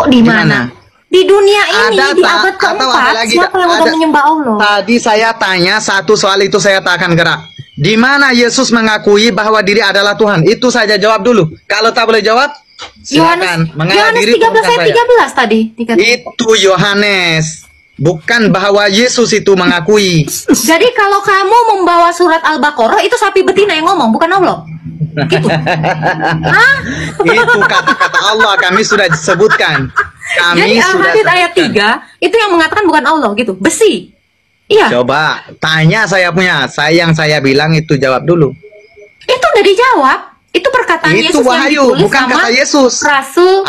di mana? Di dunia ini, Ada di abad keempat, siapa yang udah menyembah Allah? Tadi saya tanya satu soal itu saya tak akan gerak. Di mana Yesus mengakui bahwa diri adalah Tuhan? Itu saja jawab dulu. Kalau tak boleh jawab, silakan. Yohanes 13 ayat 13 tadi. Itu Yohanes. Bukan bahwa Yesus itu mengakui. Jadi kalau kamu membawa surat Al-Baqarah, itu sapi betina yang ngomong, bukan Allah. Gitu. Itu kata-kata Allah, kami sudah sebutkan. Jadi Al-Hadid ayat 3 itu yang mengatakan bukan Allah gitu. Besi. Iya. Coba tanya saya punya. Yang saya bilang itu jawab dulu. Itu udah dijawab. Itu perkataan itu Yesus Wahyu, yang ditulis bukan sama kata Yesus. Rasul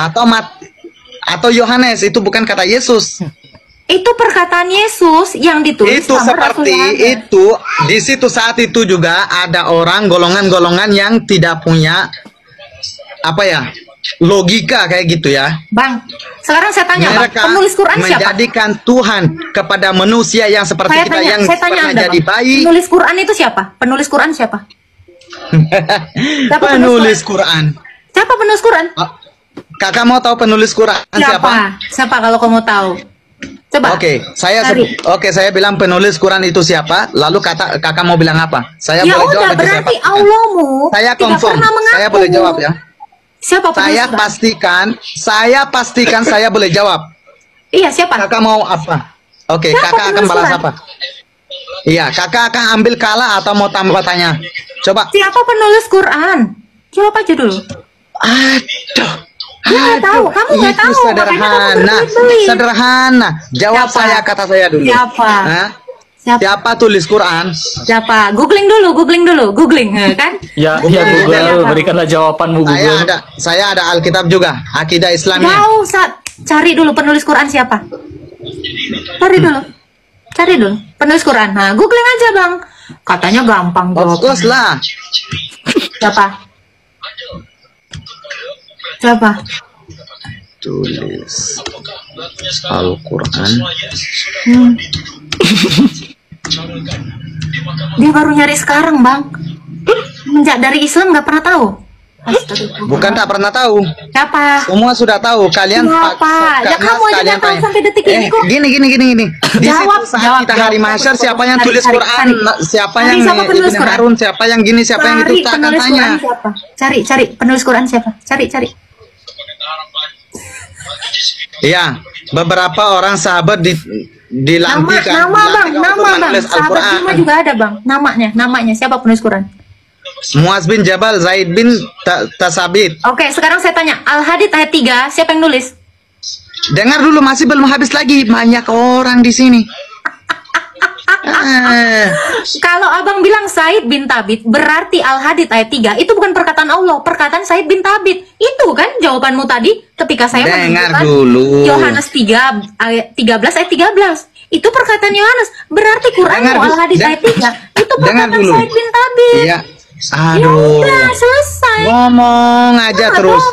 atau Yohanes, itu bukan kata Yesus. Itu perkataan Yesus yang ditulis itu sama seperti Rasul itu. Di situ saat itu juga ada orang golongan-golongan yang tidak punya logika kayak gitu ya. Bang, sekarang saya tanya, mereka penulis Quran siapa? Menjadikan Tuhan kepada manusia yang seperti kita yang pernah jadi bayi. Penulis Quran itu siapa? Penulis Quran siapa? Penulis Quran. Siapa penulis Quran? Kakak mau tahu penulis Quran siapa? Siapa kalau kamu tahu? Coba. Saya bilang penulis Quran itu siapa? Lalu kakak mau bilang apa? Saya ya boleh udah, jawab. Berarti Allahmu saya confirm. Saya boleh jawab ya. Siapa penulis Saya pastikan saya boleh jawab. Iya, siapa? Kakak mau apa? Oke, kakak akan balas apa? Iya, kakak akan ambil kalah atau mau tambah tanya? Coba. Siapa penulis Quran? Jawab aja dulu. Aduh. Nggak tahu, kamu nggak tahu. Sederhana. Jawab kata saya dulu. Siapa? Siapa tulis Quran? Siapa? Googling dulu, kan? Ya, Google, berikanlah jawabanmu Google. Saya ada Alkitab juga, akidah Islamnya. Jauh, cari dulu penulis Quran siapa? Cari dulu. Penulis Quran. Nah, googling aja, Bang. Katanya gampang jawabnya. Of course lah. Siapa? Tulis Al-Quran. Dia baru nyari sekarang, Bang. Menjak dari Islam nggak pernah tahu. Bukan tak pernah tahu. Siapa? Semua sudah tahu. Kalian siapa? Ya kamu aja nggak tahu sampai detik ini kok. Gini. Di jawab, situ saat kita hari mahsyar, siapa yang tulis Quran? Siapa yang penulis Quran? Harun? Siapa yang gini? Siapa yang itu? Tak akan tanya. Cari penulis Quran siapa? Cari. Iya, beberapa orang sahabat dilantikan. Nama bang. Sahabat Juma juga ada, Bang. Namanya siapa penulis Quran? Muaz bin Jabal, Zaid bin Tasabit. Oke, sekarang saya tanya, Al-Hadid ayat 3, siapa yang nulis? Dengar dulu, masih belum habis lagi. Banyak orang di sini. Kalau abang bilang Said bin Tabit, berarti Al-Hadid ayat 3 itu bukan perkataan Allah, perkataan Said bin Tabit. Itu kan jawabanmu tadi ketika saya dengar dulu. Yohanes 3 ayat 13 ayat 13. Itu perkataan Yohanes. Berarti Quranmu Al-Hadid ayat 3 itu perkataan Said bin Tabit. Iya. Aduh. Ya udah, selesai. Ngomong aja terus.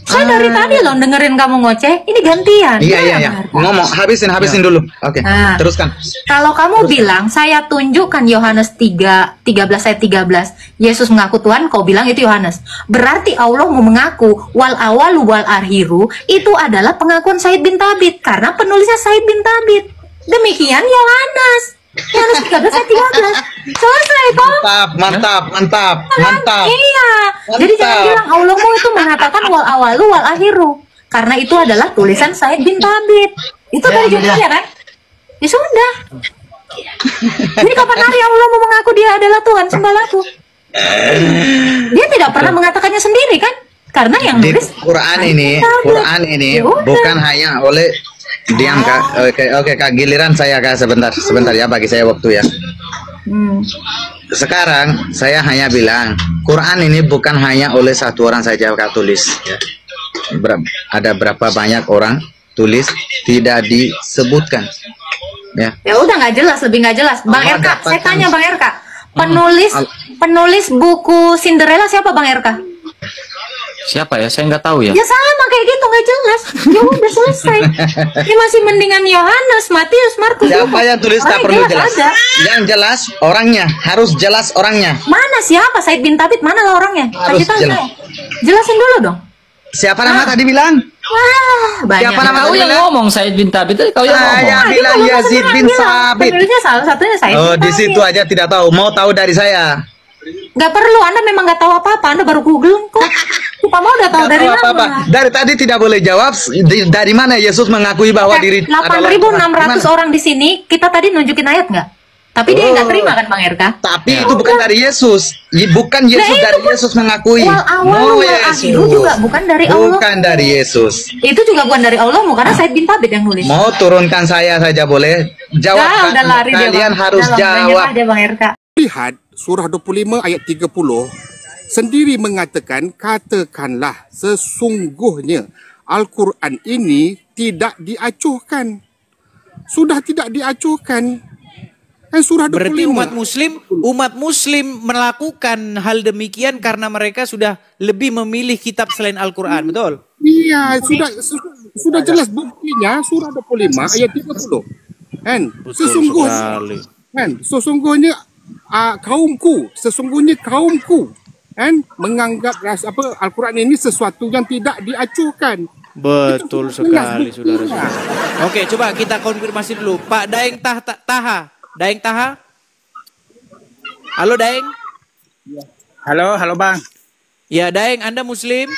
Saya dari tadi loh dengerin kamu ngoceh. Ini gantian. Iya. Ngomong, habisin dulu. Oke. Teruskan. Kalau kamu bilang saya tunjukkan Yohanes 13 ayat 13, Yesus mengaku Tuhan, kau bilang itu Yohanes. Berarti Allah mau mengaku wal awalu wal akhiru itu adalah pengakuan Said bin Tabit karena penulisnya Said bin Tabit. Demikian Yohanes. Yohanes 13 ayat 13. Selesai kok. Mantap. Iya. Jadi jangan bilang Allahmu itu mengatakan wal awalu wal akhiru karena itu adalah tulisan Said bin Tabit. Itu dari judulnya kan? Ya sudah. Jadi kapan hari Allah mau mengaku dia adalah Tuhan sembahku? Dia tidak pernah mengatakannya sendiri kan? Karena yang nulis Quran ini bukan hanya oleh diam Kak. Oke Kak, giliran saya Kak, sebentar ya, bagi saya waktu ya. Sekarang saya hanya bilang Quran ini bukan hanya oleh satu orang saja Kak tulis ya. Ada berapa banyak orang tulis tidak disebutkan ya. Ya udah nggak jelas, lebih nggak jelas. Bang RK, saya tanya Bang RK, penulis buku Cinderella siapa Bang RK? Siapa ya? Saya nggak tahu ya. Ya sama kayak gitu, nggak jelas. Ya udah selesai. Ini masih mendingan Yohanes, Matius, Markus. Siapa yang tulis tak perlu jelas. Yang jelas orangnya, harus jelas orangnya. Mana siapa? Said bin Tabit mana lah orangnya? Harus jelas. Jelasin dulu dong. Siapa nama tadi bilang? Banyak. Siapa nama Kau tadi yang bilang? ngomong Said bin Thabit tadi, kau yang ngomong. Saya Nah, bilang itu Yazid bin Sabit. Penulisnya salah satunya saya. Oh, di situ aja tidak tahu. Mau tahu dari saya? Nggak perlu, Anda memang nggak tahu apa-apa. Anda baru Google kok. Kita mau udah tahu Nggak dari tahu mana. apa-apa. Dari tadi tidak boleh jawab. Dari mana Yesus mengakui bahwa diri 8.600 orang di sini, kita tadi nunjukin ayat nggak? Tapi dia nggak terima kan Bang RK? Tapi itu bukan dari Yesus. Bukan Yesus, Nah, dari Yesus mengakui. Wal awal wal akhiru juga bukan dari Allah. Bukan dari Yesus. Itu juga bukan dari Allah, karena Said bin Thabit yang nulis. Mau turunkan saya saja boleh? Jawab. Nah, udah lari dia, Kalian Bang. harus Udah, jawab. menyerah aja Bang RK. Lihat surah 25 ayat 30 sendiri mengatakan, katakanlah sesungguhnya Al-Quran ini tidak diacuhkan. Sudah tidak diacuhkan. Surah 25. Berarti umat muslim melakukan hal demikian karena mereka sudah lebih memilih kitab selain Al-Quran, betul? Iya, sudah jelas buktinya surah 25 ayat 30. Sesungguhnya kaumku menganggap Al-Quran ini sesuatu yang tidak diacuhkan. Betul sekali, saudara-saudara. Oke, coba kita konfirmasi dulu. Pak Daeng Taha. Daeng Taha? Halo Daeng? Halo Bang. Ya Daeng, Anda Muslim?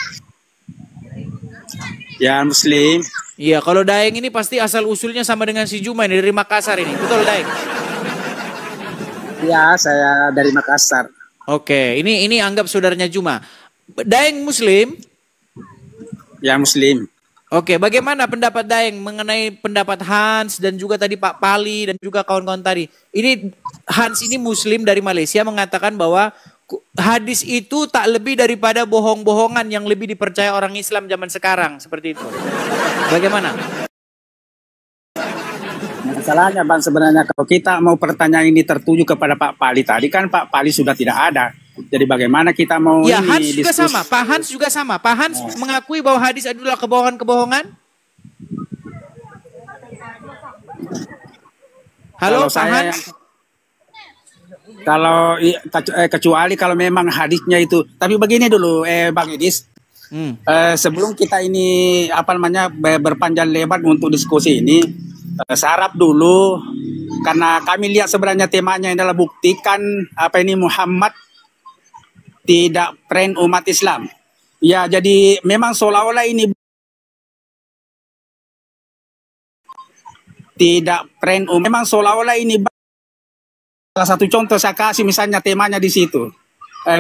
Ya Muslim. Iya, kalau Daeng ini pasti asal usulnya sama dengan si Juma dari Makassar ini. Betul Daeng? Ya, saya dari Makassar. Oke, ini anggap saudaranya Juma. Daeng Muslim? Ya Muslim. Oke, bagaimana pendapat Daeng mengenai pendapat Hans dan juga tadi Pak Pali dan juga kawan-kawan tadi? Ini Hans ini Muslim dari Malaysia mengatakan bahwa hadis itu tak lebih daripada bohong-bohongan yang lebih dipercaya orang Islam zaman sekarang, seperti itu. Bagaimana? Masalahnya Bang, sebenarnya kalau kita mau pertanyaan ini tertuju kepada Pak Pali tadi, kan Pak Pali sudah tidak ada. Jadi bagaimana kita mau ya, ini Hans juga diskusi? sama. Pak Hans juga sama. Pak Hans mengakui bahwa hadis adalah kebohongan-kebohongan. Halo Pak Hans. Kalau kecuali kalau memang hadisnya itu. Tapi begini dulu Bang Edis. Sebelum kita ini berpanjang lebar untuk diskusi ini, sarap dulu karena kami lihat sebenarnya temanya adalah buktikan Muhammad tidak friend umat Islam. Ya, jadi memang seolah-olah ini tidak friend umat. Memang seolah-olah ini salah satu contoh saya kasih misalnya temanya di situ.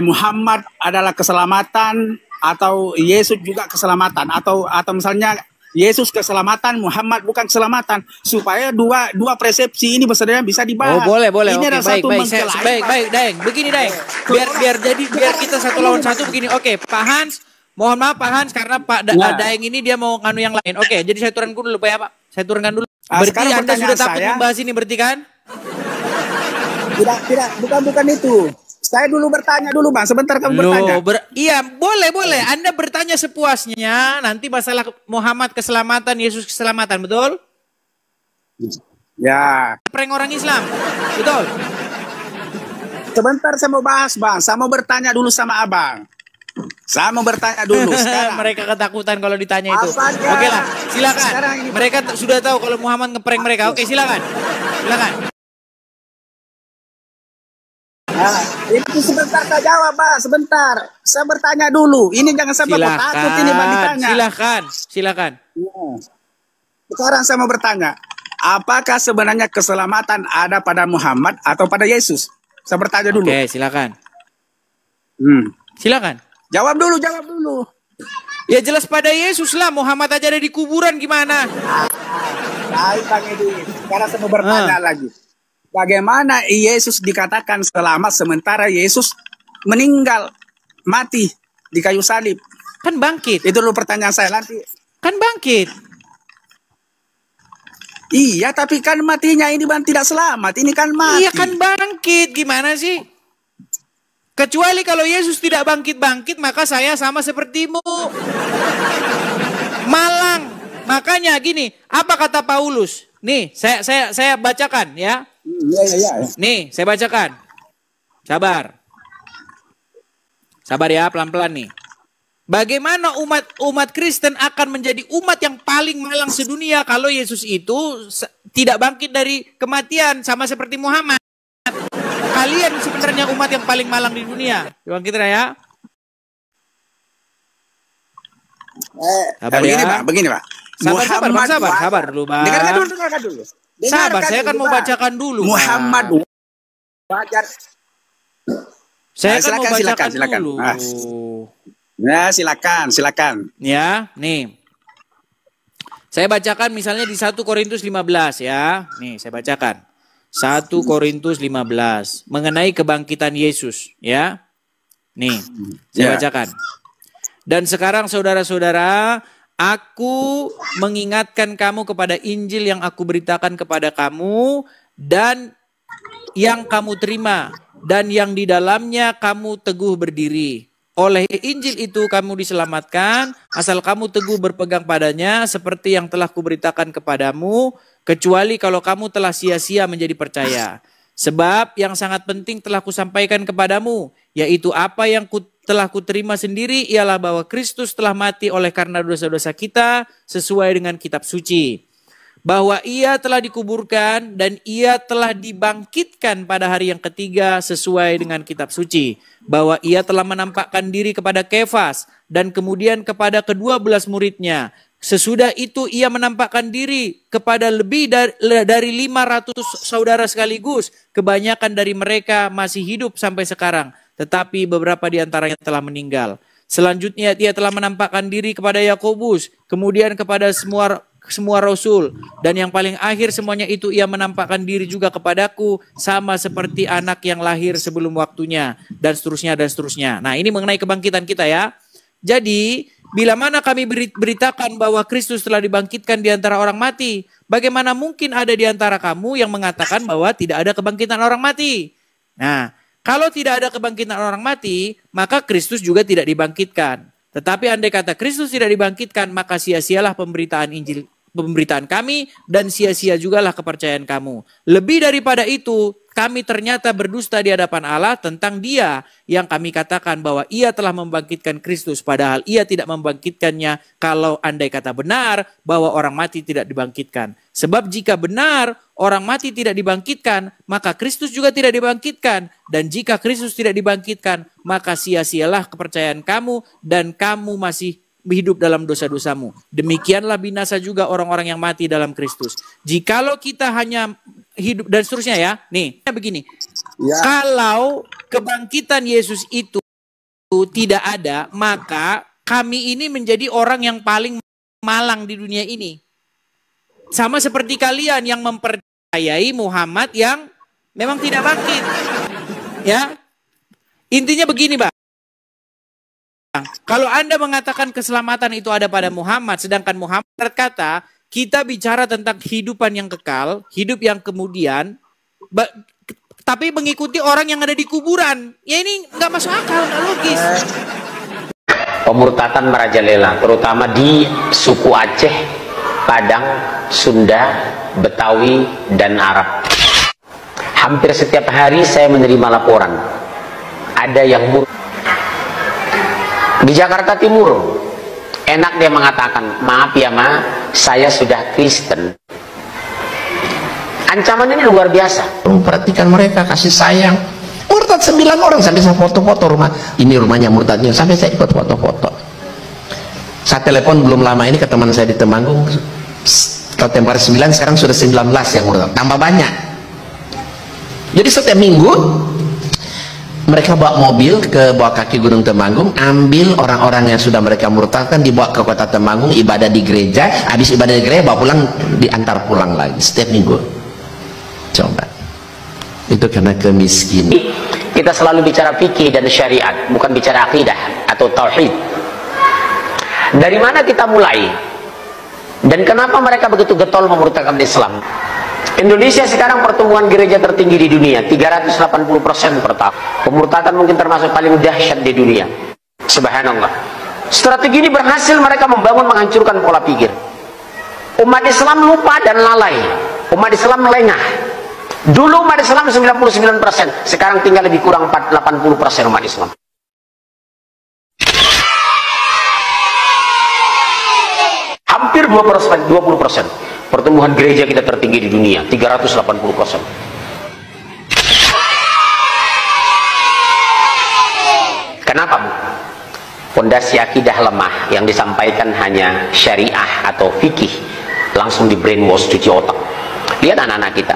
Muhammad adalah keselamatan atau Yesus juga keselamatan atau misalnya Yesus keselamatan, Muhammad bukan keselamatan, supaya dua persepsi ini sebenarnya bisa dibahas. Oh, boleh. Ini Oke, baik, Daeng. Begini, Daeng. Biar kita satu lawan satu begini. Oke, Pak Hans, mohon maaf Pak Hans karena Pak Daeng ini dia mau nganu yang lain. Oke, jadi saya turunkan dulu Pak ya, Pak. Saya turunkan dulu. Berarti Anda sudah takut membahas ini berarti kan? Tidak, bukan itu. Saya dulu bertanya dulu Bang, sebentar kamu bertanya. Iya, boleh. Anda bertanya sepuasnya. Nanti masalah Muhammad keselamatan, Yesus keselamatan, betul? Ya. Prank orang Islam, betul? Sebentar saya mau bahas Bang, saya mau bertanya dulu sama Abang. Saya mau bertanya dulu sekarang. Mereka ketakutan kalau ditanya itu. Apanya? Oke lah, silakan. Ini... Mereka sudah tahu kalau Muhammad ngeprank mereka. Oke, silakan. Nah, itu sebentar saya jawab, Bang. Sebentar. Saya bertanya dulu. Ini jangan sampai takut ini Bang ditanya. Silakan. Ya. Sekarang saya mau bertanya. Apakah sebenarnya keselamatan ada pada Muhammad atau pada Yesus? Saya bertanya dulu. Oke, silakan. Silakan. Jawab dulu. Ya jelas pada Yesus lah. Muhammad aja ada di kuburan gimana? Baik Bang Edi. Sekarang saya mau bertanya lagi. Bagaimana Yesus dikatakan selamat sementara Yesus meninggal, mati di kayu salib? Kan bangkit. Itu dulu pertanyaan saya nanti. Kan bangkit. Iya, tapi kan matinya ini Bang tidak selamat. Ini kan mati. Iya kan bangkit. Gimana sih? Kecuali kalau Yesus tidak bangkit-bangkit, maka saya sama sepertimu. Malang. Makanya gini, apa kata Paulus? Nih, saya bacakan ya. Iya. Nih, saya bacakan. Sabar ya, pelan-pelan nih. Bagaimana umat Kristen akan menjadi umat yang paling malang sedunia kalau Yesus itu tidak bangkit dari kematian sama seperti Muhammad? Kalian sebenarnya umat yang paling malang di dunia. Bangkit ya. Begini Pak, begini Pak. Sabar dulu, Bang. Dengarkan dulu. Sabar, saya akan mau bacakan dulu. Muhammad wajar. Saya akan mau bacakan dulu. Ya, silakan. Ya, nih. Saya bacakan misalnya di 1 Korintus 15 ya. Nih, saya bacakan. 1 Korintus 15 mengenai kebangkitan Yesus ya. Nih, saya bacakan. Dan sekarang saudara-saudara, aku mengingatkan kamu kepada Injil yang aku beritakan kepada kamu dan yang kamu terima dan yang di dalamnya kamu teguh berdiri. Oleh Injil itu kamu diselamatkan, asal kamu teguh berpegang padanya seperti yang telah kuberitakan kepadamu, kecuali kalau kamu telah sia-sia menjadi percaya. Sebab yang sangat penting telah kusampaikan kepadamu, yaitu apa yang telah kuterima sendiri ialah bahwa Kristus telah mati oleh karena dosa-dosa kita sesuai dengan kitab suci. Bahwa ia telah dikuburkan dan ia telah dibangkitkan pada hari yang ketiga sesuai dengan kitab suci. Bahwa ia telah menampakkan diri kepada Kefas dan kemudian kepada ke-12 muridnya. Sesudah itu ia menampakkan diri kepada lebih dari 500 saudara sekaligus. Kebanyakan dari mereka masih hidup sampai sekarang, tetapi beberapa di antaranya telah meninggal. Selanjutnya ia telah menampakkan diri kepada Yakobus, kemudian kepada semua rasul, dan yang paling akhir semuanya itu ia menampakkan diri juga kepadaku, sama seperti anak yang lahir sebelum waktunya, dan seterusnya. Nah, ini mengenai kebangkitan kita ya. Jadi bila mana kami beritakan bahwa Kristus telah dibangkitkan di antara orang mati, bagaimana mungkin ada di antara kamu yang mengatakan bahwa tidak ada kebangkitan orang mati? Nah, kalau tidak ada kebangkitan orang mati, maka Kristus juga tidak dibangkitkan. Tetapi andai kata Kristus tidak dibangkitkan, maka sia-sialah pemberitaan kami dan sia-sia jugalah kepercayaan kamu. Lebih daripada itu, kami ternyata berdusta di hadapan Allah tentang Dia yang kami katakan bahwa Ia telah membangkitkan Kristus, padahal Ia tidak membangkitkannya kalau andai kata benar bahwa orang mati tidak dibangkitkan. Sebab jika benar orang mati tidak dibangkitkan, maka Kristus juga tidak dibangkitkan. Dan jika Kristus tidak dibangkitkan, maka sia-sialah kepercayaan kamu dan kamu masih hidup dalam dosa-dosamu. Demikianlah binasa juga orang-orang yang mati dalam Kristus. Jikalau kita hanya hidup dan seterusnya ya. Nih, begini. Ya. Kalau kebangkitan Yesus itu tidak ada, maka kami ini menjadi orang yang paling malang di dunia ini. Sama seperti kalian yang mempercayai Muhammad yang memang tidak bangkit. Ya. Intinya begini, Bang. Kalau Anda mengatakan keselamatan itu ada pada Muhammad, sedangkan Muhammad berkata, kita bicara tentang kehidupan yang kekal, hidup yang kemudian, tapi mengikuti orang yang ada di kuburan. Ya ini nggak masuk akal, nggak logis. Pemurtatan merajalela, terutama di suku Aceh, Padang, Sunda, Betawi, dan Arab. Hampir setiap hari saya menerima laporan. Ada yang di Jakarta Timur, enak dia mengatakan, maaf ya ma, saya sudah Kristen. Ancaman ini luar biasa. Perhatikan mereka, kasih sayang. Murtad 9 orang, sampai saya foto-foto rumah. Ini rumahnya murtadnya, sampai saya ikut foto-foto. Saya telepon belum lama ini ke teman saya di Temanggung. Kalau tempo 9, sekarang sudah 19 yang murtad, tambah banyak. Jadi setiap minggu mereka bawa mobil ke bawah kaki Gunung Temanggung, ambil orang-orang yang sudah mereka murtadkan, dibawa ke kota Temanggung, ibadah di gereja, habis ibadah di gereja bawa pulang, diantar pulang lagi setiap minggu. Coba, itu karena kemiskinan. Kita selalu bicara fikih dan syariat, bukan bicara akidah atau tauhid. Dari mana kita mulai? Dan kenapa mereka begitu getol memurtadkan Islam? Indonesia sekarang pertumbuhan gereja tertinggi di dunia, 380% per tahun. Pemurtadan mungkin termasuk paling dahsyat di dunia. Subhanallah. Strategi ini berhasil mereka membangun, menghancurkan pola pikir. Umat Islam lupa dan lalai. Umat Islam lengah. Dulu umat Islam 99%, sekarang tinggal lebih kurang 80% umat Islam. hampir 20%. Pertumbuhan gereja kita tertinggi di dunia, 380%. Kenapa, Bu? Fondasi akidah lemah yang disampaikan hanya syariah atau fikih, langsung di brainwash, cuci otak. Lihat anak-anak kita.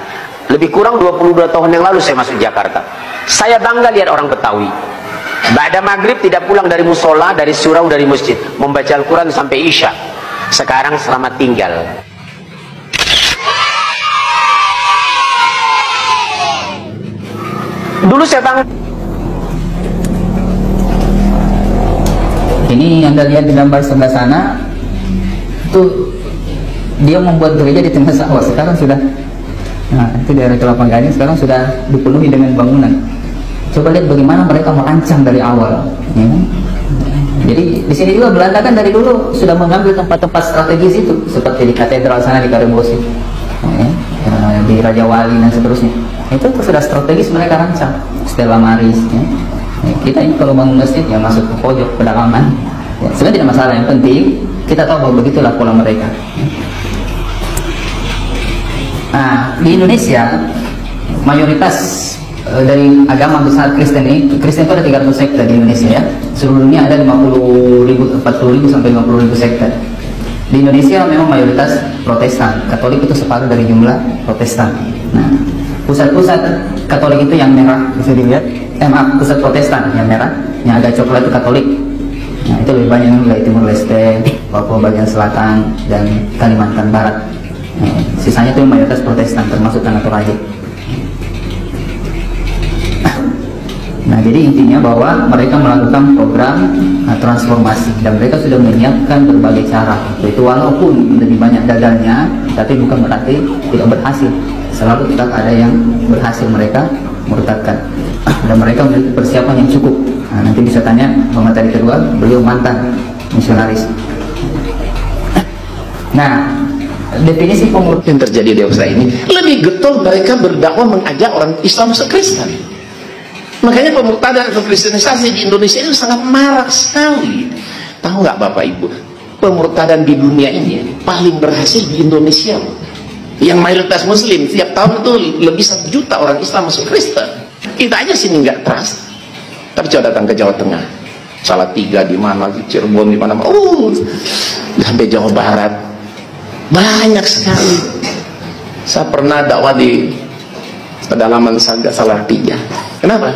Lebih kurang 22 tahun yang lalu saya masuk Jakarta. Saya bangga lihat orang Betawi. Ba'da maghrib tidak pulang dari musola, dari surau, dari masjid, membaca Al-Quran sampai Isya. Sekarang selamat tinggal. Dulu saya bangga. Ini Anda lihat di gambar sebelah sana, itu dia membuat gereja di tengah sawah. Sekarang sudah, nah itu daerah Kelapa Gading, sekarang sudah dipenuhi dengan bangunan. Coba lihat bagaimana mereka merancang dari awal. Ya. Jadi di sini juga Belanda kan dari dulu sudah mengambil tempat-tempat strategis itu, seperti di katedral sana di Karebosi, ya, di Raja Wali dan seterusnya. Itu sudah strategis mereka rancang. Stella Maris. Ya. Kita ini kalau bangun masjid ya masuk ke pojok pedalaman, ya, sebenarnya tidak masalah, yang penting kita tahu bahwa begitulah pola mereka. Nah, di Indonesia mayoritas dari agama besar Kristen itu ada 300 sekte di Indonesia, ya. Seluruh dunia ada 40.000 sampai 50.000 sekte. Di Indonesia memang mayoritas Protestan, Katolik itu separuh dari jumlah Protestan. Nah, pusat-pusat Katolik itu yang merah bisa dilihat. Pusat Protestan yang merah, yang agak coklat itu Katolik. Nah, itu lebih banyak yang wilayah Timur Leste, Papua bagian selatan, dan Kalimantan Barat. Nah, sisanya itu mayoritas Protestan, termasuk Tanah Toraja. Nah, jadi intinya bahwa mereka melakukan program transformasi, dan mereka sudah menyiapkan berbagai cara. Itu walaupun lebih banyak gagalnya, tapi bukan berarti tidak berhasil. Selalu tetap ada yang berhasil mereka murtadkan, dan mereka memiliki persiapan yang cukup. Nah, nanti bisa tanya pemateri kedua, beliau mantan misionaris. Nah, definisi pemurtadan yang terjadi di Australia ini lebih getol, mereka berdakwah mengajak orang Islam masuk Kristen. Makanya pemurtadan atau kristenisasi di Indonesia itu sangat marak sekali. Tahu nggak Bapak Ibu, pemurtadan di dunia ini paling berhasil di Indonesia, yang mayoritas Muslim. Tiap tahun itu lebih 1 juta orang Islam masuk Kristen. Kita aja sini nggak trust, tapi coba datang ke Jawa Tengah, Salatiga di mana, Cirebon di mana, sampai Jawa Barat banyak sekali. Saya pernah dakwah di pedalaman Salatiga. Kenapa?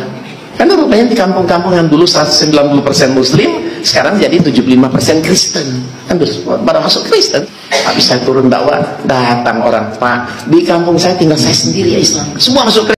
Karena rupanya di kampung-kampung yang dulu 190% Muslim, sekarang jadi 75% Kristen. Kan terus pada masuk Kristen. Habis saya turun dakwah, datang orang, Pak, di kampung saya tinggal saya sendiri ya Islam, semua masuk Kristen.